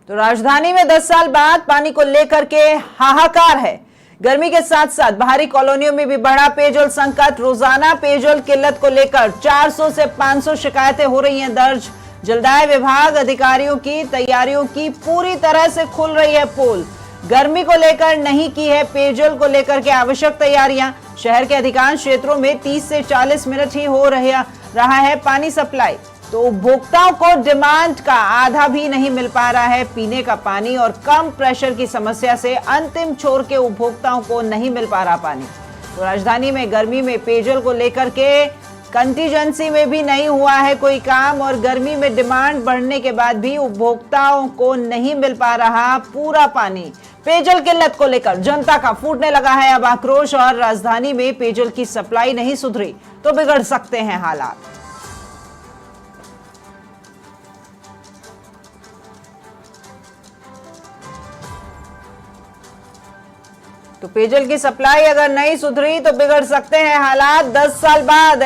तो राजधानी में 10 साल बाद पानी को लेकर के हाहाकार है। गर्मी के साथ साथ बाहरी कॉलोनियों में भी बढ़ा पेयजल संकट। रोजाना पेयजल किल्लत को लेकर 400 से 500 शिकायतें हो रही हैं दर्ज। जलदाय विभाग अधिकारियों की तैयारियों की पूरी तरह से खुल रही है पोल। गर्मी को लेकर नहीं की है पेयजल को लेकर के आवश्यक तैयारियां। शहर के अधिकांश क्षेत्रों में 30 से 40 मिनट ही हो रहा है पानी सप्लाई, तो उपभोक्ताओं को डिमांड का आधा भी नहीं मिल पा रहा है पीने का पानी। और कम प्रेशर की समस्या से अंतिम छोर के उपभोक्ताओं को नहीं मिल पा रहा पानी। तो राजधानी में गर्मी में पेयजल को लेकर के कंटीजेंसी में भी नहीं हुआ है कोई काम, और गर्मी में डिमांड बढ़ने के बाद भी उपभोक्ताओं को नहीं मिल पा रहा पूरा पानी। पेयजल किल्लत को लेकर जनता का फूटने लगा है अब आक्रोश, और राजधानी में पेयजल की सप्लाई नहीं सुधरी तो बिगड़ सकते हैं हालात। तो पेयजल की सप्लाई अगर नहीं सुधरी तो बिगड़ सकते हैं हालात। 10 साल बाद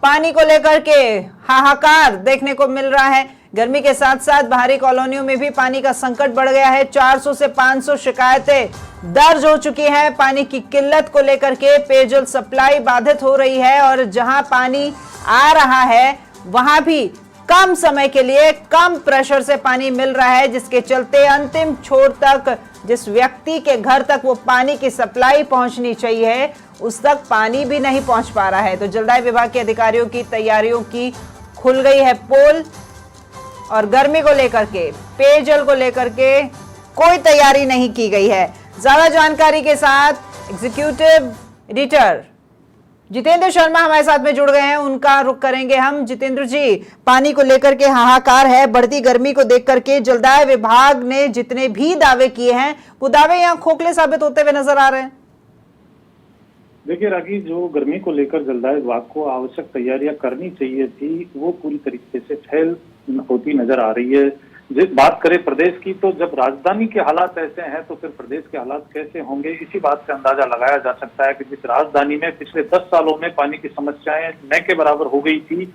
पानी को लेकर के हाहाकार देखने को मिल रहा है। गर्मी के साथ साथ बाहरी कॉलोनियों में भी पानी का संकट बढ़ गया है। 400 से 500 शिकायतें दर्ज हो चुकी हैं पानी की किल्लत को लेकर के। पेयजल सप्लाई बाधित हो रही है, और जहां पानी आ रहा है वहां भी कम समय के लिए कम प्रेशर से पानी मिल रहा है, जिसके चलते अंतिम छोर तक, जिस व्यक्ति के घर तक वो पानी की सप्लाई पहुंचनी चाहिए, उस तक पानी भी नहीं पहुंच पा रहा है। तो जलदाय विभाग के अधिकारियों की तैयारियों की खुल गई है पोल, और गर्मी को लेकर के, पेयजल को लेकर के कोई तैयारी नहीं की गई है। ज्यादा जानकारी के साथ एग्जीक्यूटिव एडिटर जितेंद्र शर्मा हमारे साथ में जुड़ गए हैं, उनका रुख करेंगे हम। जितेंद्र जी, पानी को लेकर के हाहाकार है, बढ़ती गर्मी को देख करके जलदाय विभाग ने जितने भी दावे किए हैं वो दावे यहाँ खोखले साबित होते हुए नजर आ रहे हैं। देखिए राखी, जो गर्मी को लेकर जलदाय विभाग को आवश्यक तैयारियां करनी चाहिए थी वो पूरी तरीके से फेल होती नजर आ रही है। जिस बात करें प्रदेश की, तो जब राजधानी के हालात ऐसे हैं तो फिर प्रदेश के हालात कैसे होंगे, इसी बात से अंदाजा लगाया जा सकता है कि जिस राजधानी में पिछले 10 सालों में पानी की समस्याएं न के बराबर हो गई थी,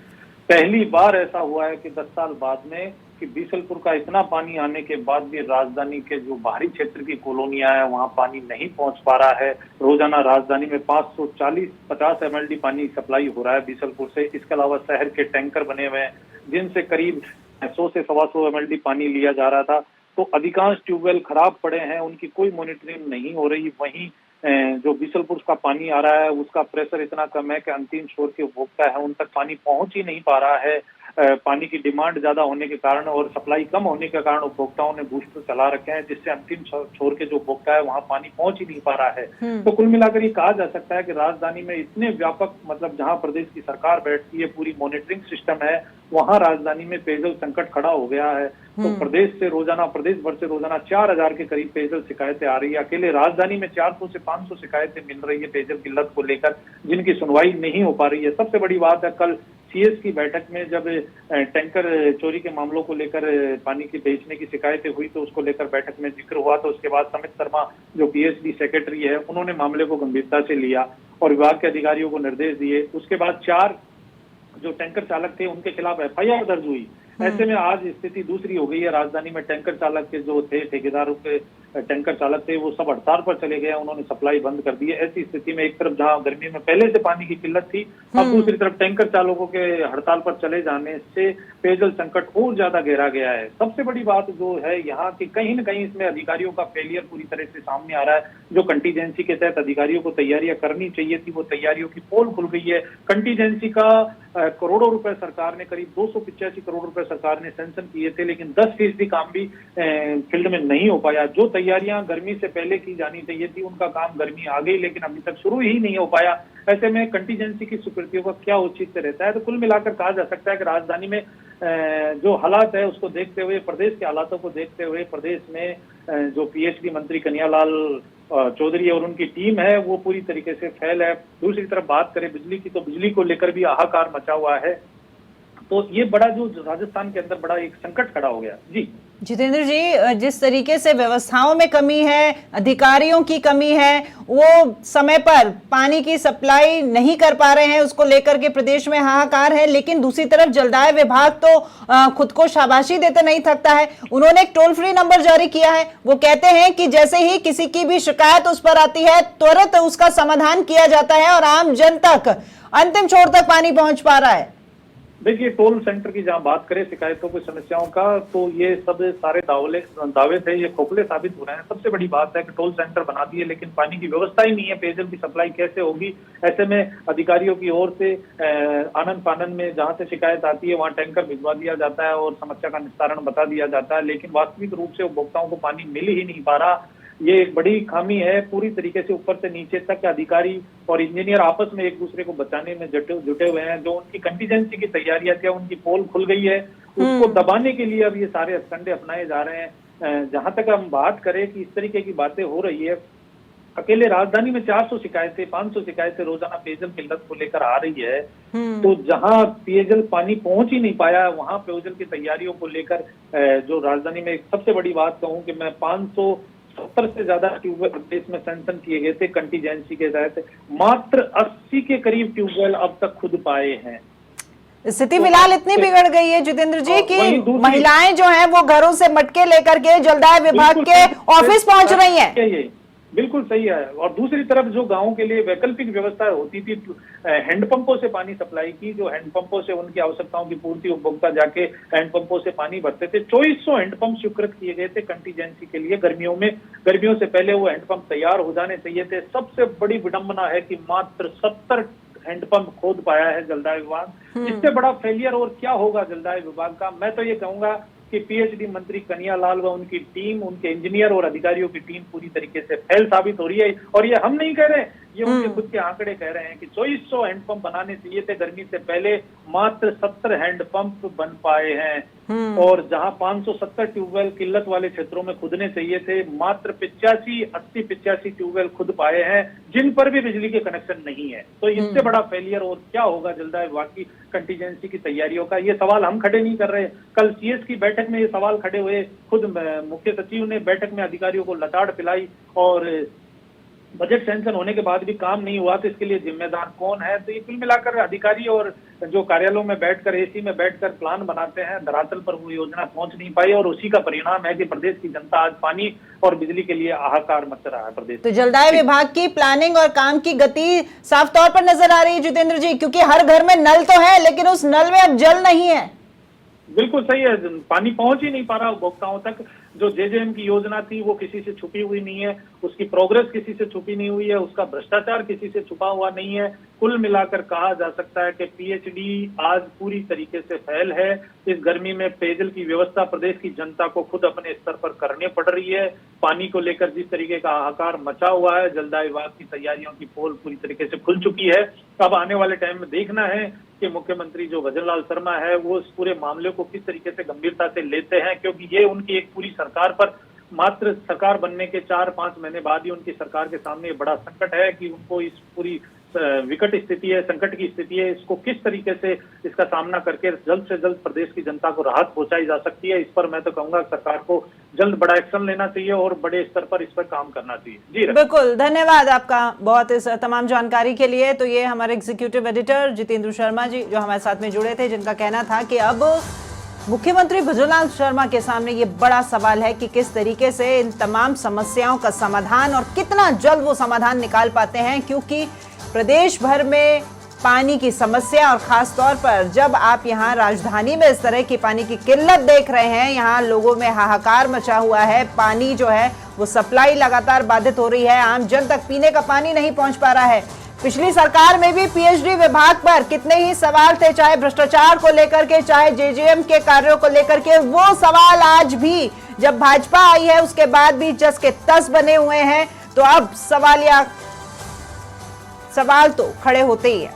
पहली बार ऐसा हुआ है कि 10 साल बाद में कि बीसलपुर का इतना पानी आने के बाद भी राजधानी के जो बाहरी क्षेत्र की कॉलोनियां हैं वहां पानी नहीं पहुंच पा रहा है। रोजाना राजधानी में 540-50 MLD पानी सप्लाई हो रहा है बीसलपुर से। इसके अलावा शहर के टैंकर बने हुए हैं जिनसे करीब 100 से 125 MLD पानी लिया जा रहा था। तो अधिकांश ट्यूबवेल खराब पड़े हैं, उनकी कोई मॉनिटरिंग नहीं हो रही। वहीं जो बीसलपुर का पानी आ रहा है उसका प्रेशर इतना कम है कि अंतिम छोर के उपभोक्ता है उन तक पानी पहुंच ही नहीं पा रहा है। पानी की डिमांड ज्यादा होने के कारण और सप्लाई कम होने के कारण उपभोक्ताओं ने बूस्टर चला रखे हैं, जिससे अंतिम छोर के जो उपभोक्ता है वहां पानी पहुंच ही नहीं पा रहा है। तो कुल मिलाकर ये कहा जा सकता है कि राजधानी में इतने व्यापक, मतलब जहां प्रदेश की सरकार बैठती है, पूरी मॉनिटरिंग सिस्टम है, वहां राजधानी में पेयजल संकट खड़ा हो गया है। तो प्रदेश भर से रोजाना 4000 के करीब पेयजल शिकायतें आ रही है। अकेले राजधानी में 400 से 500 शिकायतें मिल रही है पेयजल किल्लत को लेकर, जिनकी सुनवाई नहीं हो पा रही है। सबसे बड़ी बात है, कल CS की बैठक में जब टैंकर चोरी के मामलों को लेकर पानी की बेचने की शिकायतें हुई तो उसको लेकर बैठक में जिक्र हुआ। तो उसके बाद समित शर्मा जो PSD सेक्रेटरी है, उन्होंने मामले को गंभीरता से लिया और विभाग के अधिकारियों को निर्देश दिए। उसके बाद 4 जो टैंकर चालक थे उनके खिलाफ FIR दर्ज हुई। ऐसे में आज स्थिति दूसरी हो गई है। राजधानी में टैंकर चालक के जो थे, ठेकेदारों के टैंकर चालक थे, वो सब हड़ताल पर चले गए, उन्होंने सप्लाई बंद कर दी है। ऐसी स्थिति में एक तरफ जहां गर्मी में पहले से पानी की किल्लत थी, अब दूसरी तरफ टैंकर चालकों के हड़ताल पर चले जाने से पेयजल संकट और ज्यादा गहरा गया है। सबसे बड़ी बात जो है यहाँ की, कहीं न कहीं इसमें अधिकारियों का फेलियर पूरी तरह से सामने आ रहा है। जो कंटीजेंसी के तहत अधिकारियों को तैयारियां करनी चाहिए थी, वो तैयारियों की पोल खुल गई है। कंटीजेंसी का करोड़ों रुपए सरकार ने, करीब 285 करोड़ रुपए सरकार ने सैंक्शन किए थे, लेकिन 10% काम भी फील्ड में नहीं हो पाया। जो तैयारियां गर्मी से पहले की जानी चाहिए थी उनका काम गर्मी आ गई, लेकिन अभी तक शुरू ही नहीं हो पाया। ऐसे में कंटीजेंसी की स्वीकृतियों का क्या औचित्य रहता है? तो कुल मिलाकर कहा जा सकता है कि राजधानी में जो हालात है उसको देखते हुए, प्रदेश के हालातों को देखते हुए, प्रदेश में जो PhD मंत्री कन्हैयालाल चौधरी और उनकी टीम है वो पूरी तरीके से फेल है। दूसरी तरफ बात करें बिजली की, तो बिजली को लेकर भी हाहाकार मचा हुआ है। तो ये बड़ा जो राजस्थान के अंदर बड़ा एक संकट खड़ा हो गया। जी। जितेंद्र जी, जिस तरीके से व्यवस्थाओं में कमी है, अधिकारियों की कमी है, वो समय पर पानी की सप्लाई नहीं कर पा रहे हैं, उसको लेकर के प्रदेश में हाहाकार है। लेकिन दूसरी तरफ जलदाय विभाग तो खुद को शाबाशी देते नहीं थकता है। उन्होंने एक टोल फ्री नंबर जारी किया है। वो कहते हैं कि जैसे ही किसी की भी शिकायत उस पर आती है, तुरंत उसका समाधान किया जाता है और आम जन तक, अंतिम छोर तक पानी पहुंच पा रहा है। देखिए, टोल सेंटर की जहां बात करें शिकायतों की, समस्याओं का, तो ये सब सारे दावे थे, ये खोखले साबित हो रहे हैं। सबसे बड़ी बात है कि टोल सेंटर बना दिए लेकिन पानी की व्यवस्था ही नहीं है। पेयजल की सप्लाई कैसे होगी? ऐसे में अधिकारियों की ओर से आनन फानन में जहां से शिकायत आती है वहां टैंकर भिजवा दिया जाता है और समस्या का निस्तारण बता दिया जाता है, लेकिन वास्तविक रूप से उपभोक्ताओं को पानी मिल ही नहीं पा रहा। ये एक बड़ी खामी है। पूरी तरीके से ऊपर से नीचे तक अधिकारी और इंजीनियर आपस में एक दूसरे को बचाने में जुटे हुए हैं। जो उनकी कंटीजेंसी की तैयारियां थी, उनकी पोल खुल गई है, उसको दबाने के लिए अब ये सारे हथकंडे अपनाए जा रहे हैं। जहां तक हम बात करें कि इस तरीके की बातें हो रही है, अकेले राजधानी में 400 शिकायतें, 500 शिकायतें रोजाना पेयजल किल्लत को लेकर आ रही है। तो जहां पेयजल पानी पहुंच ही नहीं पाया, वहां पेयजल की तैयारियों को लेकर जो राजधानी में सबसे बड़ी बात कहूं कि मैं 570 से ज्यादा ट्यूबवेल प्रदेश में सैंक्शन किए गए थे कंटीजेंसी के तहत, मात्र 80 के करीब ट्यूबवेल अब तक खुद पाए हैं। स्थिति फिलहाल इतनी बिगड़ गई है जितेंद्र जी कि महिलाएं जो हैं वो घरों से मटके लेकर के जलदाय विभाग के ऑफिस पहुंच रही हैं। बिल्कुल सही है। और दूसरी तरफ जो गांवों के लिए वैकल्पिक व्यवस्था होती थी, हैंडपंपों से पानी सप्लाई की, जो हैंडपंपों से उनकी आवश्यकताओं की पूर्ति, उपभोक्ता जाके हैंडपंपों से पानी भरते थे। 2400 हैंडपंप स्वीकृत किए गए थे कंटीजेंसी के लिए गर्मियों में। गर्मियों से पहले वो हैंडपंप तैयार हो जाने चाहिए थे। सबसे बड़ी विडंबना है कि मात्र 70 हैंडपंप खोद पाया है जलदाय विभाग। इससे बड़ा फेलियर और क्या होगा जलदाय विभाग का? मैं तो ये कहूंगा कि पीएचडी मंत्री कन्हैया लाल व उनकी टीम, उनके इंजीनियर और अधिकारियों की टीम पूरी तरीके से फेल साबित हो रही है। और ये हम नहीं कह रहे, ये उनके खुद के आंकड़े कह रहे हैं कि 2400 हैंडपंप बनाने चाहिए थे गर्मी से पहले, मात्र 70 हैंडपंप बन पाए हैं। और जहां 570 ट्यूबवेल किल्लत वाले क्षेत्रों में खुदने चाहिए थे, मात्र 85 ट्यूबवेल खुद पाए हैं, जिन पर भी बिजली के कनेक्शन नहीं है। तो इससे बड़ा फेलियर और क्या होगा जलदाय विभाग की कंटीजेंसी की तैयारियों का? ये सवाल हम खड़े नहीं कर रहे। कल सीएस की बैठक में ये सवाल खड़े हुए, खुद मुख्य सचिव ने बैठक में अधिकारियों को लताड़ पिलाई और बजट सैंक्शन होने के बाद भी काम नहीं हुआ, तो इसके लिए जिम्मेदार कौन है? तो ये कुल मिलाकर अधिकारी और जो कार्यालयों में बैठकर, एसी में बैठकर प्लान बनाते हैं, धरातल पर वो योजना पहुंच नहीं पाई और उसी का परिणाम है कि प्रदेश की जनता आज पानी और बिजली के लिए हाहाकार मच रहा है प्रदेश। तो जलदाय विभाग की प्लानिंग और काम की गति साफ तौर पर नजर आ रही है जितेंद्र जी, क्योंकि हर घर में नल तो है लेकिन उस नल में अब जल नहीं है। बिल्कुल सही है, पानी पहुंच ही नहीं पा रहा उपभोक्ताओं तक। जो जेजेएम की योजना थी वो किसी से छुपी हुई नहीं है, उसकी प्रोग्रेस किसी से छुपी नहीं हुई है, उसका भ्रष्टाचार किसी से छुपा हुआ नहीं है। कुल मिलाकर कहा जा सकता है कि पीएचडी आज पूरी तरीके से फेल है। इस गर्मी में पेयजल की व्यवस्था प्रदेश की जनता को खुद अपने स्तर पर करनी पड़ रही है। पानी को लेकर जिस तरीके का हाहाकार मचा हुआ है, जलदाय विभाग की तैयारियों की पोल पूरी तरीके से खुल चुकी है। अब आने वाले टाइम में देखना है कि मुख्यमंत्री जो भजनलाल शर्मा है वो इस पूरे मामले को किस तरीके से गंभीरता से लेते हैं, क्योंकि ये उनकी एक पूरी सरकार पर, मात्र सरकार बनने के 4-5 महीने बाद ही उनकी सरकार के सामने बड़ा संकट है कि उनको इस पूरी विकट स्थिति है, संकट की स्थिति है, इसको किस तरीके से इसका सामना करके जल्द से जल्द प्रदेश की जनता को राहत पहुंचाई जा सकती है। इस पर मैं तो कहूंगा सरकार को जल्द बड़ा एक्शन लेना चाहिए और बड़े स्तर पर इस पर काम करना चाहिए। जी बिल्कुल, धन्यवाद आपका बहुत इस तमाम जानकारी के लिए। तो ये हमारे एग्जीक्यूटिव एडिटर जितेंद्र शर्मा जी जो हमारे साथ में जुड़े थे, जिनका कहना था कि अब मुख्यमंत्री भजनलाल शर्मा के सामने ये बड़ा सवाल है कि किस तरीके से इन तमाम समस्याओं का समाधान और कितना जल्द वो समाधान निकाल पाते हैं, क्योंकि प्रदेश भर में पानी की समस्या और खास तौर पर जब आप यहाँ राजधानी में इस तरह की पानी की किल्लत देख रहे हैं, यहाँ लोगों में हाहाकार मचा हुआ है, पानी जो है वो सप्लाई लगातार बाधित हो रही है, आम जन तक पीने का पानी नहीं पहुंच पा रहा है। पिछली सरकार में भी पीएचडी विभाग पर कितने ही सवाल थे, चाहे भ्रष्टाचार को लेकर के, चाहे जेजेएम के कार्यों को लेकर के। वो सवाल आज भी जब भाजपा आई है उसके बाद भी जस के तस बने हुए हैं। तो अब सवाल तो खड़े होते ही है।